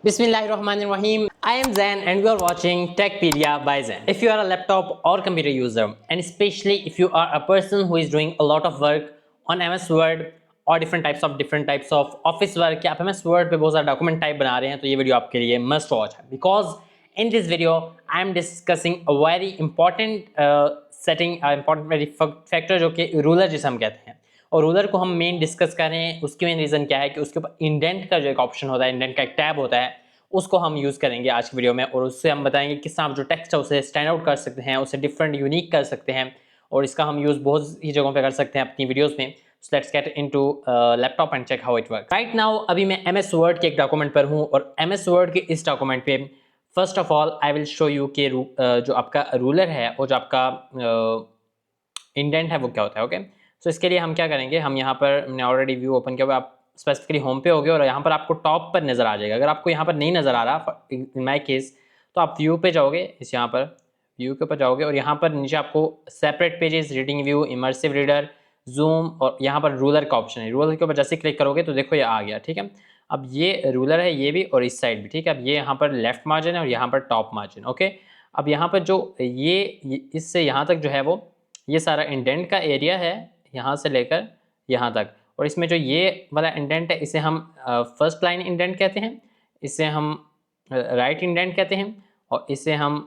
Bismillahirrahmanirrahim. I am Zain and you are watching Techpedia by Zain. If you are a laptop or computer user and especially if you are a person who is doing a lot of work on MS Word और different types of office work या आप MS Word पे बहुत सारा document type बना रहे हैं तो ये वीडियो आपके लिए must watch है because in this video I am discussing a very important setting, important very factor जो कि ruler जिसे हम कहते हैं और रूलर को हम मेन डिस्कस कर रहे हैं। उसकी मेन रीज़न क्या है कि उसके ऊपर इंडेंट का जो एक ऑप्शन होता है, इंडेंट का एक टैब होता है, उसको हम यूज़ करेंगे आज की वीडियो में और उससे हम बताएंगे किस तरह जो टेक्स्ट है उसे स्टैंड आउट कर सकते हैं, उसे डिफरेंट यूनिक कर सकते हैं और इसका हम यूज़ बहुत ही जगहों पे कर सकते हैं अपनी वीडियोस में। So let's get into laptop and check how it work. Right now अभी मैं एमएस वर्ड के एक डॉक्यूमेंट पर हूँ और एमएस वर्ड के इस डॉक्यूमेंट पे first of all I will show you कि जो आपका रूलर है और जो आपका इंडेंट है वो क्या होता है। ओके सो इसके लिए हम क्या करेंगे, हम यहाँ पर मैंने ऑलरेडी व्यू ओपन किया हुआ, आप स्पेसिफिकली होम पे हो गए और यहाँ पर आपको टॉप पर नज़र आ जाएगा। अगर आपको यहाँ पर नहीं नज़र आ रहा इन माई केस तो आप व्यू पे जाओगे, इस यहाँ पर व्यू के ऊपर जाओगे और यहाँ पर नीचे आपको separate pages, reading view, immersive reader, zoom और यहाँ पर रूलर का ऑप्शन है। रूलर के ऊपर जैसे क्लिक करोगे तो देखो ये आ गया। ठीक है, अब ये रूलर है ये भी और इस साइड भी। ठीक है, अब ये यहाँ पर लेफ्ट मार्जिन है और यहाँ पर टॉप मार्जिन। ओके, अब यहाँ पर जो ये इससे यहाँ तक जो है वो ये सारा इंडेंट का एरिया है यहाँ से लेकर यहाँ तक और इसमें जो ये वाला इंडेंट है इसे हम फर्स्ट लाइन इंडेंट कहते हैं, इसे हम राइट इंडेंट कहते हैं और इसे हम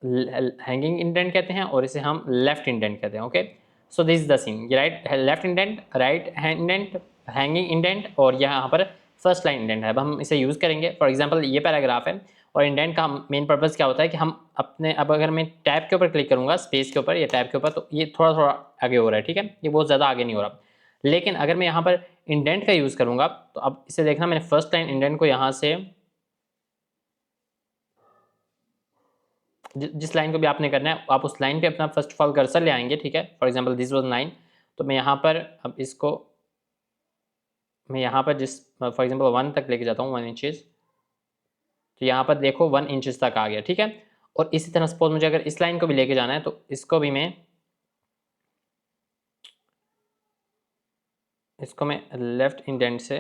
हैंगिंग इंडेंट कहते हैं और इसे हम लेफ्ट इंडेंट कहते हैं। Okay so this is the scene, ये right left indent, right indent, hanging indent और यहाँ पर फर्स्ट लाइन इंडेंट है। अब हम इसे यूज़ करेंगे। फॉर एग्जांपल ये पैराग्राफ है और इंडेंट का मेन पर्पस क्या होता है कि हम अपने, अब अगर मैं टैब के ऊपर क्लिक करूंगा, स्पेस के ऊपर या टैब के ऊपर, तो ये थोड़ा थोड़ा आगे हो रहा है। ठीक है, ये बहुत ज़्यादा आगे नहीं हो रहा। लेकिन अगर मैं यहाँ पर इंडेंट का यूज़ करूंगा तो अब इसे देखना, मैंने फर्स्ट लाइन इंडेंट को यहाँ से जिस लाइन को भी आपने करना है आप उस लाइन पे अपना फर्स्ट ऑफ ऑल कर्सर ले आएंगे। ठीक है, फॉर एग्जाम्पल दिस वॉज 9 तो मैं यहाँ पर अब इसको मैं यहाँ पर जिस फॉर एग्जाम्पल 1 तक लेके जाता हूँ, 1 इंचेस, तो यहाँ पर देखो 1 इंचेस तक आ गया। ठीक है, और इसी तरह सपोज मुझे अगर इस लाइन को भी लेके जाना है तो इसको भी मैं लेफ्ट इंडेंट से,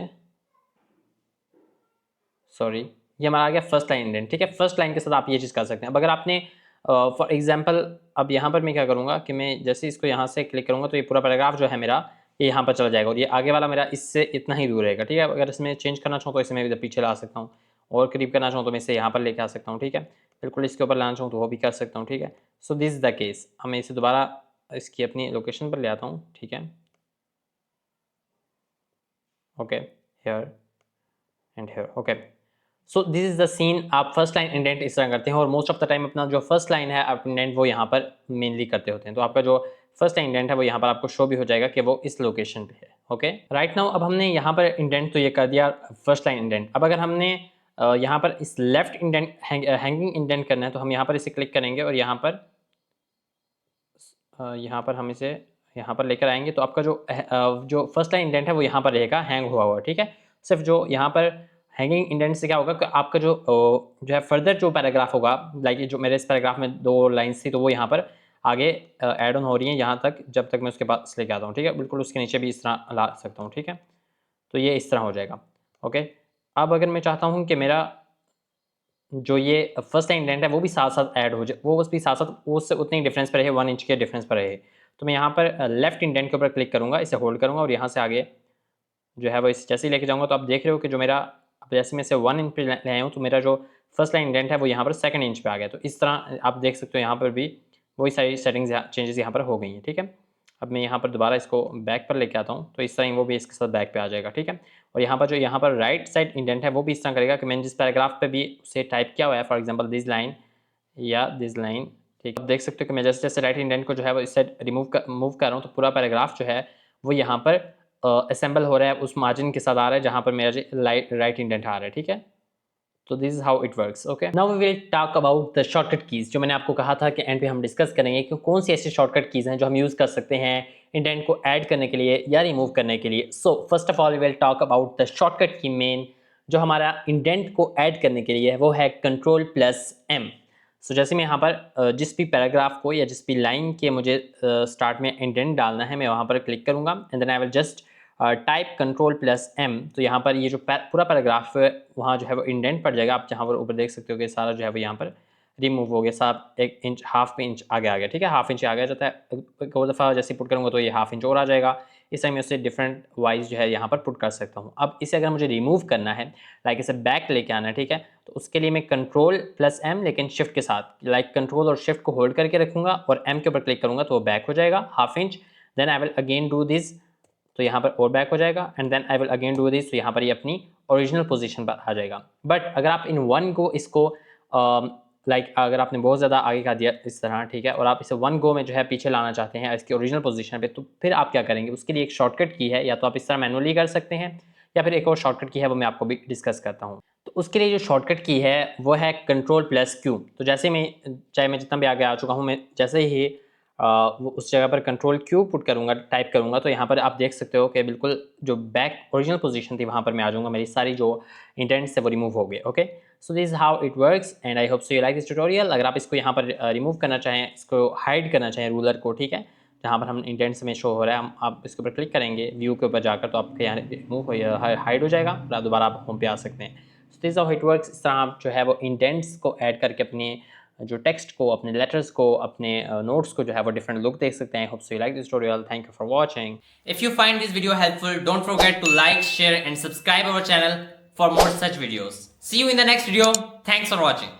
सॉरी ये हमारा आ गया फर्स्ट लाइन इंडेंट। ठीक है, फर्स्ट लाइन के साथ आप ये चीज़ कर सकते हैं। अब अगर आपने फॉर एग्जांपल अब यहाँ पर मैं क्या करूँगा कि मैं जैसे इसको यहाँ से क्लिक करूँगा तो ये पूरा पैराग्राफ जो है मेरा ये यहाँ पर चला जाएगा और ये आगे वाला मेरा इससे इतना ही दूर रहेगा। ठीक है, अगर इसमें चेंज करना चाहूँ तो इसे मैं इधर पीछे ला सकता हूँ और करीब करना चाहूँ तो मैं इसे यहाँ पर लेके आ सकता हूँ। ठीक है, बिल्कुल इसके ऊपर लाना चाहूँ तो वो भी कर सकता हूँ। ठीक है, सो दिस इज द केस। अब मैं इसे दोबारा इसकी अपनी लोकेशन पर ले आता हूँ। ठीक है, okay here and here. Okay so this is the scene. आप फर्स्ट लाइन इंडेंट इस तरह करते हैं और मोस्ट ऑफ द टाइम अपना जो फर्स्ट लाइन है आप इंडेंट वो यहाँ पर मेनली करते होते हैं। तो आपका जो फर्स्ट लाइन इंडेंट है वो यहाँ पर आपको शो भी हो जाएगा कि वो इस लोकेशन पे है। ओके राइट नाउ अब हमने यहाँ पर इंडेंट तो ये कर दिया फर्स्ट लाइन इंडेंट। अब अगर हमने यहाँ पर इस लेफ्ट इंडेंट हैंगिंग इंडेंट करना है तो हम यहाँ पर इसे क्लिक करेंगे और यहाँ पर हम इसे यहाँ पर लेकर आएंगे तो आपका जो फर्स्ट लाइन इंडेंट है वो यहाँ पर रहेगा हैंग हुआ हुआ। ठीक है, सिर्फ जो यहाँ पर हैंगिंग इंडेंट से क्या होगा कि आपका जो है फर्दर जो पैराग्राफ होगा, लाइक जो मेरे इस पैराग्राफ में 2 लाइन्स थी तो वो यहाँ पर आगे ऐड ऑन हो रही हैं यहाँ तक जब तक मैं उसके पास लेके आता हूँ। ठीक है, बिल्कुल उसके नीचे भी इस तरह ला सकता हूँ। ठीक है, तो ये इस तरह हो जाएगा। ओके, अब अगर मैं चाहता हूँ कि मेरा जो ये फर्स्ट लाइन इंडेंट है वो भी साथ साथ ऐड हो जाए, वो बस भी साथ साथ उससे उतने ही डिफरेंस पर रहे, 1 इंच के डिफरेंस पर रहे, तो मैं यहाँ पर लेफ्ट इंडेंट के ऊपर क्लिक करूँगा, इसे होल्ड करूँगा और यहाँ से आगे जो है वो इस जैसे ही लेके जाऊँगा तो आप देख रहे हो कि जो मेरा अब जैसे मैं इसे 1 इंच पे ले आया हूँ तो मेरा जो फर्स्ट लाइन इंडेंट है वो यहाँ पर 2nd इंच पे आ गया। तो इस तरह आप देख सकते हो यहाँ पर भी वही सारी सेटिंग्स चेंजेस यहाँ पर हो गई हैं। ठीक है, अब मैं यहाँ पर दोबारा इसको बैक पर लेके आता हूँ तो इस तरह वो भी इसके साथ बैक पे आ जाएगा। ठीक है, और यहाँ पर राइट साइड इंडेंट है वो भी इस तरह करेगा कि मैंने जिस पैराग्राफ पे भी उसे टाइप किया हुआ है, फॉर एग्जाम्पल दिस लाइन या दिस लाइन। ठीक है, आप देख सकते हो कि मैं जैसे जैसे राइट इंडेंट को जो है वो इस साइड मूव कर रहा हूँ तो पूरा पैराग्राफ जो है वो यहाँ पर असेंबल हो रहा है, उस मार्जिन के साथ आ रहा है जहाँ पर मेरा राइट इंडेंट आ रहा है। ठीक है, तो this is how it works. Okay now we will talk about the shortcut keys, जो मैंने आपको कहा था कि एंड पे हम डिस्कस करेंगे कि कौन सी ऐसी शॉर्टकट कीज हैं जो हम यूज़ कर सकते हैं इंडेंट को ऐड करने के लिए या रिमूव करने के लिए। So first of all we will talk about the shortcut की मेन जो हमारा इंडेंट को ऐड करने के लिए है वो है Ctrl+M। सो जैसे मैं यहाँ पर जिस भी पैराग्राफ को या जिस भी लाइन के मुझे स्टार्ट में इंडेंट डालना है मैं वहाँ पर क्लिक करूँगा and then I will just type control plus M, तो यहाँ पर ये जो पूरा पैराग्राफ है वहाँ जो है वो इंडेंट पड़ जाएगा। आप जहाँ पर ऊपर देख सकते हो कि सारा जो है वो यहाँ पर रिमूव हो गया, साफ 1 इंच, हाफ इंच आगे आ गया, ठीक है, हाफ इंच आगे आ जाता है। एक और दफ़ा जैसे पुट करूँगा तो ये हाफ इंच और आ जाएगा। इस टाइम मैं उससे डिफरेंट वाइज जो है यहाँ पर पुट कर सकता हूँ। अब इसे अगर मुझे रिमूव करना है, लाइक इसे बैक लेके आना है, ठीक है, तो उसके लिए मैं कंट्रोल प्लस एम लेकिन शिफ्ट के साथ, लाइक कंट्रोल और शिफ्ट को होल्ड करके रखूँगा और एम के ऊपर क्लिक करूँगा तो वो बैक हो जाएगा half inch. Then I will again do this, तो यहाँ पर और बैक हो जाएगा, and then I will again do this, तो यहाँ पर ये अपनी ओरिजिनल पोजीशन पर आ जाएगा। बट अगर आप इन वन गो इसको लाइक अगर आपने बहुत ज़्यादा आगे का दिया इस तरह, ठीक है, और आप इसे वन गो में जो है पीछे लाना चाहते हैं इसकी ओरिजिनल पोजीशन पे, तो फिर आप क्या करेंगे? उसके लिए एक शॉर्टकट की है, या तो आप इस तरह मैनुअली कर सकते हैं, या फिर एक और शॉर्टकट की है वो मैं आपको भी डिस्कस करता हूँ। तो उसके लिए जो शॉर्टकट की है वो है कंट्रोल प्लस क्यू। तो जैसे मैं, चाहे मैं जितना भी आगे आ चुका हूँ, मैं जैसे ही वो उस जगह पर कंट्रोल क्यू पुट करूँगा, टाइप करूँगा, तो यहाँ पर आप देख सकते हो कि बिल्कुल जो बैक ओरिजिनल पोजीशन थी वहाँ पर मैं आ जाऊँगा, मेरी सारी जो इंडेंट्स है वो रिमूव हो गए। Okay, so this is how it works and I hope so you like this tutorial. अगर आप इसको यहाँ पर रिमूव करना चाहें, इसको हाइड करना चाहें रूलर को, ठीक है, जहाँ पर हम इंडेंट्स में शो हो रहा है, हम आप इसके ऊपर क्लिक करेंगे व्यू के ऊपर जाकर, तो आपके यहाँ रिमूव हो हाइड हो जाएगा और दोबारा आप होम पे आ सकते हैं। So this how it works. इस तरह आप जो है वो इंडेंट्स को ऐड करके अपने जो टेक्स्ट को, अपने लेटर्स को, अपने नोट्स को जो है वो डिफरेंट लुक देख सकते हैं। Hope so you like this tutorial. Thank you for watching. If you find this video helpful, don't forget to like, share and subscribe our channel for more such videos. See you in the next video. Thanks for watching.